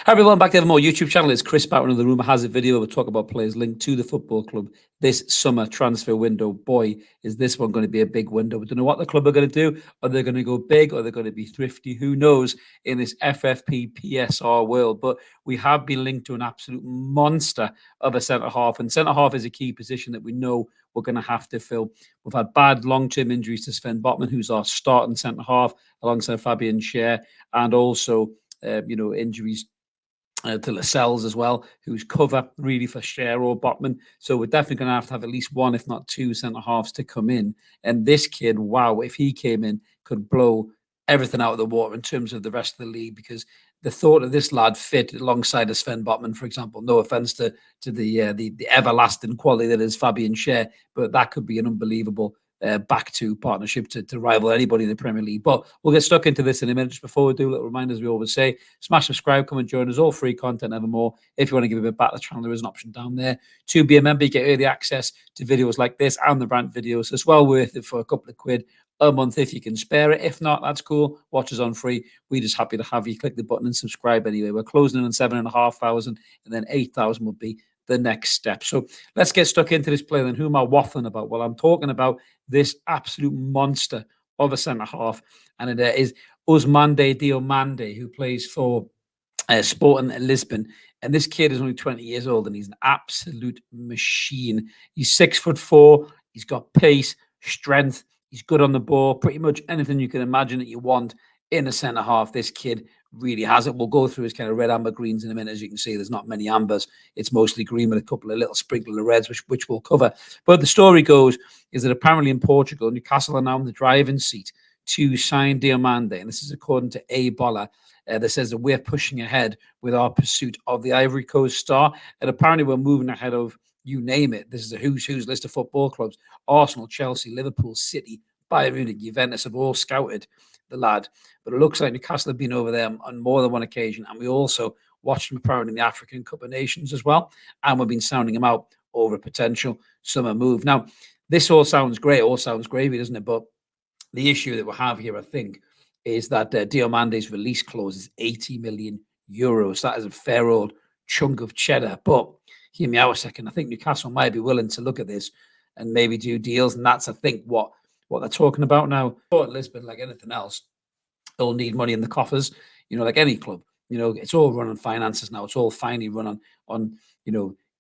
Hi everyone, back to Evermore YouTube channel. It's Chris Barton of the Rumour Has It video. We'll talk about players linked to the football club this summer transfer window. Boy, is this one going to be a big window. We don't know what the club are going to do. Are they going to go big? Or are they going to be thrifty? Who knows in this FFP PSR world? But we have been linked to an absolute monster of a centre-half. And centre-half is a key position that we know we're going to have to fill. We've had bad long-term injuries to Sven Botman, who's our starting centre-half, alongside Fabian Schär, and also injuries to Lascelles as well, who's cover really for Schär or Botman. So we're definitely going to have at least one, if not two, centre-halves to come in. And this kid, wow, if he came in, could blow everything out of the water in terms of the rest of the league, because the thought of this lad fit alongside a Sven Botman, for example, no offence to the everlasting quality that is Fabian Schär, but that could be an unbelievable back to partnership to rival anybody in the Premier League. But we'll get stuck into this in a minute. Just before we do, little reminders we always say: smash subscribe, come and join us. All free content, Evermore. If you want to give a bit back to the channel, there is an option down there to be a member. You get early access to videos like this and the rant videos. It's well worth it for a couple of quid a month if you can spare it. If not, that's cool. Watch us on free. We're just happy to have you. Click the button and subscribe anyway. We're closing in on 7,500, and then 8,000 will be the next step. So let's get stuck into this player. And who am I waffling about? Well, I'm talking about this absolute monster of a centre-half, and it is Ousmane Diomande, who plays for Sporting Lisbon. And this kid is only 20 years old, and he's an absolute machine. He's 6'4". He's got pace, strength. He's good on the ball. Pretty much anything you can imagine that you want in a centre-half, this kid really has it. We'll go through his kind of red, amber, greens in a minute. As you can see, there's not many ambers. It's mostly green with a couple of little sprinkle of reds, which we'll cover. But the story goes is that apparently in Portugal, Newcastle are now in the driving seat to sign Diomande. And this is according to A Bolla, that says that we're pushing ahead with our pursuit of the Ivory Coast star. And apparently we're moving ahead of, you name it. This is a who's list of football clubs. Arsenal, Chelsea, Liverpool, City, Bayern Munich, Juventus have all scouted the lad. But it looks like Newcastle have been over there on more than one occasion. And we also watched him apparently in the African Cup of Nations as well. And we've been sounding him out over a potential summer move. Now, this all sounds great, all sounds gravy, doesn't it? But the issue that we have here, I think, is that Diomande's release clause is 80 million euros. That is a fair old chunk of cheddar. But hear me out a second. I think Newcastle might be willing to look at this and maybe do deals. And that's, I think, what they're talking about now. Port Lisbon, like anything else, they'll need money in the coffers, like any club. It's all run on finances now. It's all finely run on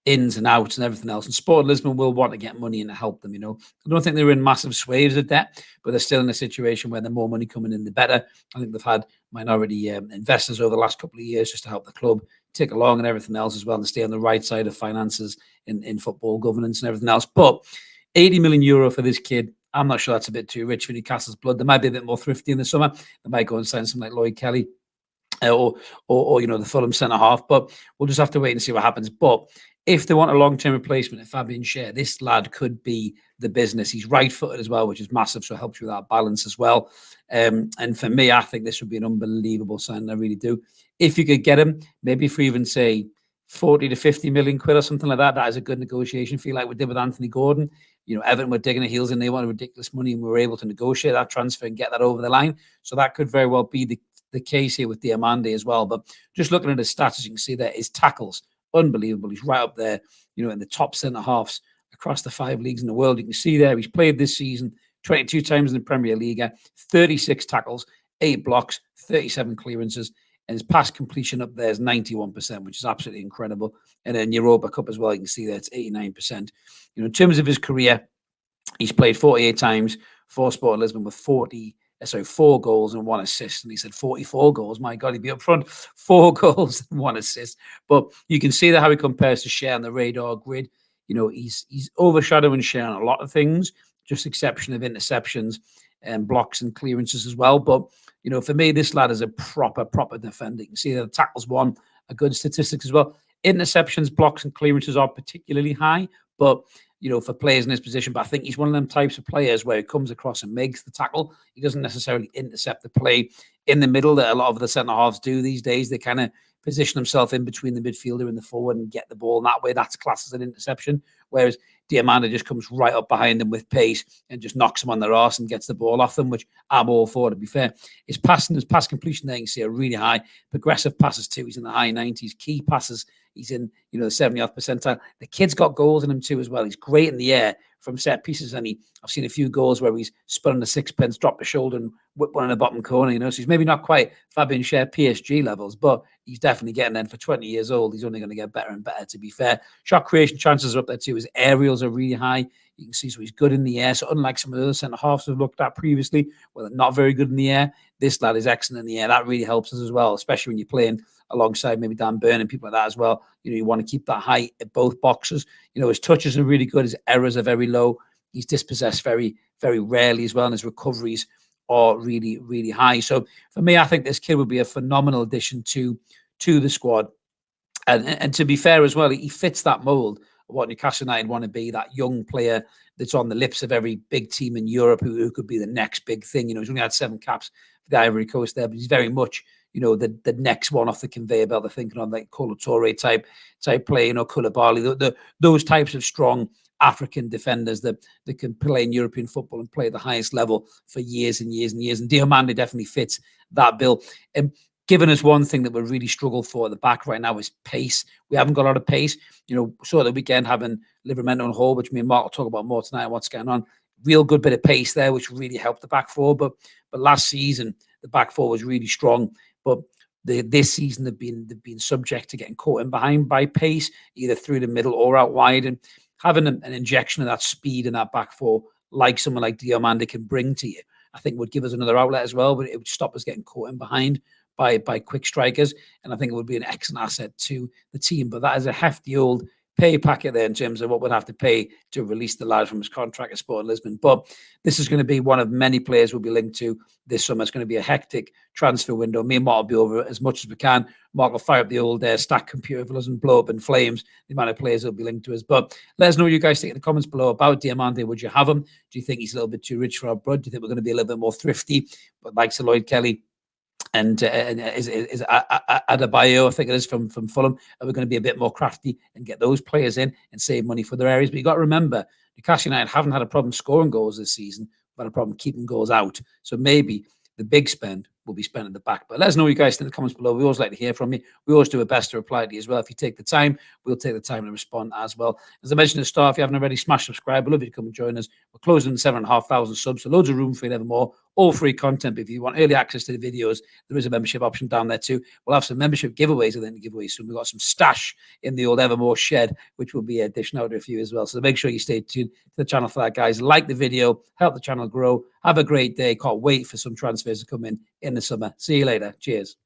ins and outs and everything else. And Sport Lisbon will want to get money in to help them. I don't think they're in massive swathes of debt, but they're still in a situation where the more money coming in, the better. I think they've had minority investors over the last couple of years just to help the club tick along and everything else as well, and stay on the right side of finances in football governance and everything else. But 80 million euro for this kid, I'm not sure that's a bit too rich for Newcastle's blood. They might be a bit more thrifty in the summer. They might go and sign something like Lloyd Kelly or the Fulham centre-half. But we'll just have to wait and see what happens. But if they want a long-term replacement of Fabian Schär, this lad could be the business. He's right-footed as well, which is massive, so it helps with that balance as well. And for me, I think this would be an unbelievable sign. I really do. If you could get him, maybe for even, say, 40 to 50 million quid or something like that, that is a good negotiation fee, like we did with Anthony Gordon. Everton were digging their heels in. They wanted ridiculous money, and we were able to negotiate that transfer and get that over the line. So that could very well be the case here with Diomande as well. But just looking at his stats, as you can see there, his tackles, unbelievable. He's right up there, in the top centre-halves across the 5 leagues in the world. You can see there, he's played this season 22 times in the Premier League, 36 tackles, 8 blocks, 37 clearances. And his pass completion up there is 91%, which is absolutely incredible. And then Europa Cup as well, you can see there it's 89%. In terms of his career, he's played 48 times for Sport Lisbon with 4 goals and 1 assist. And he said 44 goals. My God, he'd be up front. 4 goals and 1 assist. But you can see that how he compares to Schär on the radar grid. He's overshadowing Schär on a lot of things, just exception of interceptions and blocks and clearances as well. But for me, this lad is a proper defender. You can see that the tackles won a good statistics as well. Interceptions, blocks, and clearances are particularly high, but for players in his position. But I think he's one of them types of players where he comes across and makes the tackle. He doesn't necessarily intercept the play in the middle that a lot of the centre halves do these days. They kind of position himself in between the midfielder and the forward and get the ball. And that way, that's classed as an interception. Whereas Diomande just comes right up behind them with pace and just knocks them on their arse and gets the ball off them, which I'm all for, to be fair. His passing, his pass completion there, you can see, are really high. Progressive passes too, he's in the high 90s. Key passes, he's in, the 70th percentile. The kid's got goals in him too as well. He's great in the air from set pieces, and I've seen a few goals where he's spun on the sixpence, dropped the shoulder and whipped one in the bottom corner, so he's maybe not quite Fabian Schär PSG levels, but he's definitely getting there. For 20 years old, he's only going to get better and better, to be fair. Shot creation chances are up there too. His aerials are really high. You can see, so he's good in the air. So unlike some of the other centre-halves we've looked at previously, where they're not very good in the air, this lad is excellent in the air. That really helps us as well, especially when you're playing alongside maybe Dan Burn and people like that as well. You want to keep that height at both boxes. His touches are really good. His errors are very low. He's dispossessed very, very rarely as well, and his recoveries are really, really high. So for me, I think this kid would be a phenomenal addition to the squad. And to be fair as well, he fits that mould of what Newcastle United want to be, that young player that's on the lips of every big team in Europe who could be the next big thing. He's only had 7 caps for the Ivory Coast there, but he's very much, the next one off the conveyor belt. They're thinking of like Kolo Touré type play, Koulibaly, those types of strong African defenders that can play in European football and play at the highest level for years and years and years. And Diomande definitely fits that bill. Given us one thing that we really struggle for at the back right now is pace. We haven't got a lot of pace. So the weekend having Livramento and Hall, which me and Mark will talk about more tonight and what's going on. Real good bit of pace there, which really helped the back four. But last season, the back four was really strong. But this season, they've been subject to getting caught in behind by pace, either through the middle or out wide. And having an injection of that speed in that back four, like someone like Diomande can bring to you, I think would give us another outlet as well. But it would stop us getting caught in behind by quick strikers. And I think it would be an excellent asset to the team. But that is a hefty old pay packet there in terms of what we'd have to pay to release the lad from his contract at Sporting Lisbon. But this is going to be one of many players we'll be linked to this summer. It's going to be a hectic transfer window. Me and Mark will be over it as much as we can. Mark will fire up the old stack computer if it doesn't blow up in flames, the amount of players that will be linked to us. But let us know what you guys think in the comments below about Diomande. Would you have him? Do you think he's a little bit too rich for our blood? Do you think we're going to be a little bit more thrifty? But like Sir Lloyd Kelly, and is Adebayo, I think it is from Fulham, are we going to be a bit more crafty and get those players in and save money for their areas? But you got to remember, Newcastle United haven't had a problem scoring goals this season, but had a problem keeping goals out. So maybe the big spend will be spent at the back. But let us know what you guys think in the comments below. We always like to hear from you. We always do our best to reply to you as well. If you take the time, we'll take the time to respond as well. As I mentioned at the start, if you haven't already, smash subscribe. We'd love you to come and join us. We're closing in 7,500 subs, so loads of room for you, never more. All free content. But if you want early access to the videos, there is a membership option down there too. We'll have some membership giveaways, I think, to giveaways soon. We've got some stash in the old Evermore shed, which will be dishing out to a few as well. So make sure you stay tuned to the channel for that, guys. Like the video, help the channel grow. Have a great day. Can't wait for some transfers to come in the summer. See you later. Cheers.